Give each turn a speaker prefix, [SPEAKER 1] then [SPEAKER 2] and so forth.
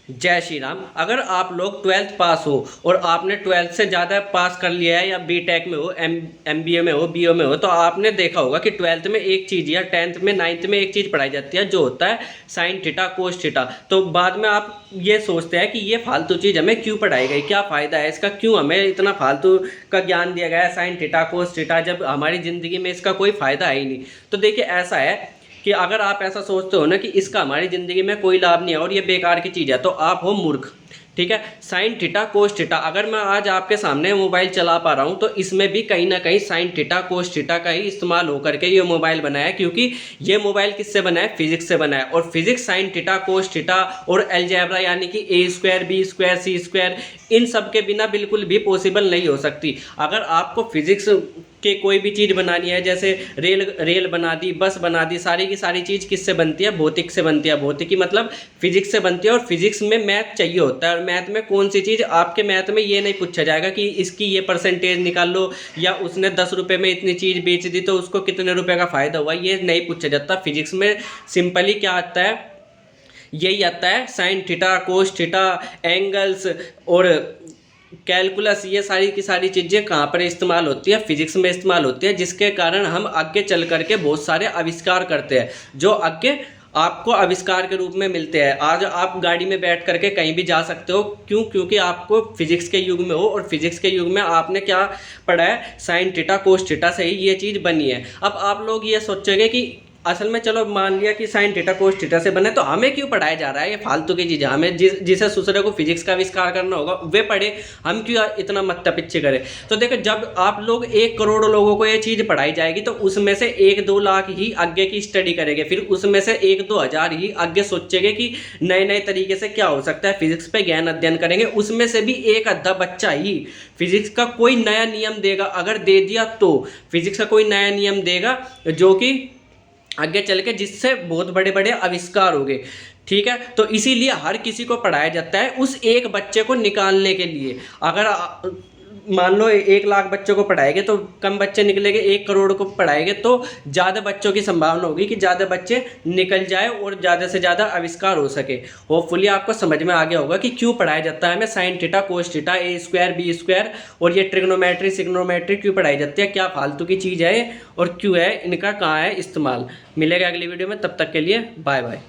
[SPEAKER 1] जय श्री राम। अगर आप लोग ट्वेल्थ पास हो और आपने ट्वेल्थ से ज़्यादा पास कर लिया है या बीटेक में हो, एमबीए में हो, बीओ में हो, तो आपने देखा होगा कि ट्वेल्थ में एक चीज़ या टेंथ में नाइन्थ में एक चीज़ पढ़ाई जाती है जो होता है साइन थीटा कोस थीटा। तो बाद में आप ये सोचते हैं कि ये फालतू चीज़ हमें क्यों पढ़ाई गई, क्या फ़ायदा है इसका, क्यों हमें इतना फालतू का ज्ञान दिया गया है साइन थीटा कोस थीटा, जब हमारी ज़िंदगी में इसका कोई फ़ायदा है ही नहीं। तो देखिए ऐसा है कि अगर आप ऐसा सोचते हो ना कि इसका हमारी ज़िंदगी में कोई लाभ नहीं है और ये बेकार की चीज़ है, तो आप हो मूर्ख। ठीक है, साइन थीटा कोस थीटा, अगर मैं आज आपके सामने मोबाइल चला पा रहा हूँ तो इसमें भी कहीं ना कहीं साइन थीटा कोस थीटा का ही इस्तेमाल होकर के ये मोबाइल बनाया है, क्योंकि ये मोबाइल किससे बना है, फिजिक्स से बना है। और physics sine theta cos theta और अलजेब्रा यानी कि ए स्क्वायर बी स्क्वायर सी स्क्वायर, इन सब के बिना बिल्कुल भी पॉसिबल नहीं हो सकती। अगर आपको फिजिक्स के कोई भी चीज़ बनानी है, जैसे रेल बना दी, बस बना दी, सारी की सारी चीज़ किससे बनती है, भौतिक से बनती है। भौतिकी मतलब फिजिक्स से बनती है और फिजिक्स में मैथ चाहिए होता है। और मैथ में कौन सी चीज़, आपके मैथ में ये नहीं पूछा जाएगा कि इसकी ये परसेंटेज निकाल लो, या उसने 10 रुपये में इतनी चीज़ बेच दी तो उसको कितने रुपए का फ़ायदा हुआ, ये नहीं पूछा जाता। फिजिक्स में सिंपली क्या आता है, यही आता है sine theta cos theta, angles और कैलकुलस। ये सारी की सारी चीज़ें कहाँ पर इस्तेमाल होती है, फिजिक्स में इस्तेमाल होती है, जिसके कारण हम आगे चल करके बहुत सारे आविष्कार करते हैं जो आगे आपको आविष्कार के रूप में मिलते हैं। आज आप गाड़ी में बैठ करके कहीं भी जा सकते हो, क्यों, क्योंकि आपको फिजिक्स के युग में हो और फिजिक्स के युग में आपने क्या पढ़ा है, साइन थीटा कोस थीटा से ही ये चीज़ बनी है। अब आप लोग ये सोचोगे कि असल में चलो मान लिया कि साइन थीटा कोस थीटा से बने, तो हमें क्यों पढ़ाया जा रहा है ये फालतू की चीज़ें। हमें जिसे दूसरे को फिजिक्स का आविष्कार करना होगा वे पढ़े, हम क्यों इतना मत्था पिच्छे करें। तो देखो, जब आप लोग 1 करोड़ लोगों को ये चीज़ पढ़ाई जाएगी तो उसमें से 1-2 लाख ही आगे की स्टडी करेंगे, फिर उसमें से 1-2 हज़ार ही आगे सोचेंगे कि नए नए तरीके से क्या हो सकता है, फिजिक्स पे ज्ञान अध्ययन करेंगे। उसमें से भी एक आधा बच्चा ही फिजिक्स का कोई नया नियम देगा, अगर दे दिया तो फिजिक्स का कोई नया नियम देगा जो कि आगे चल के जिससे बहुत बड़े बड़े आविष्कार हो गए। ठीक है, तो इसीलिए हर किसी को पढ़ाया जाता है उस एक बच्चे को निकालने के लिए। अगर मान लो 1 लाख बच्चों को पढ़ाएंगे तो कम बच्चे निकलेंगे, 1 करोड़ को पढ़ाएंगे तो ज़्यादा बच्चों की संभावना होगी कि ज़्यादा बच्चे निकल जाए और ज़्यादा से ज़्यादा आविष्कार हो सके। होपफुली आपको समझ में आ गया होगा कि क्यों पढ़ाया जाता है हमें साइन थीटा कोस थीटा, ए स्क्वायर बी स्क्वायर और ये ट्रिग्नोमेट्री सिग्नोमेट्री क्यों पढ़ाई जाती है, क्या फालतू की चीज़ है और क्यों है, इनका कहाँ है इस्तेमाल। मिलेगा अगली वीडियो में, तब तक के लिए बाय बाय।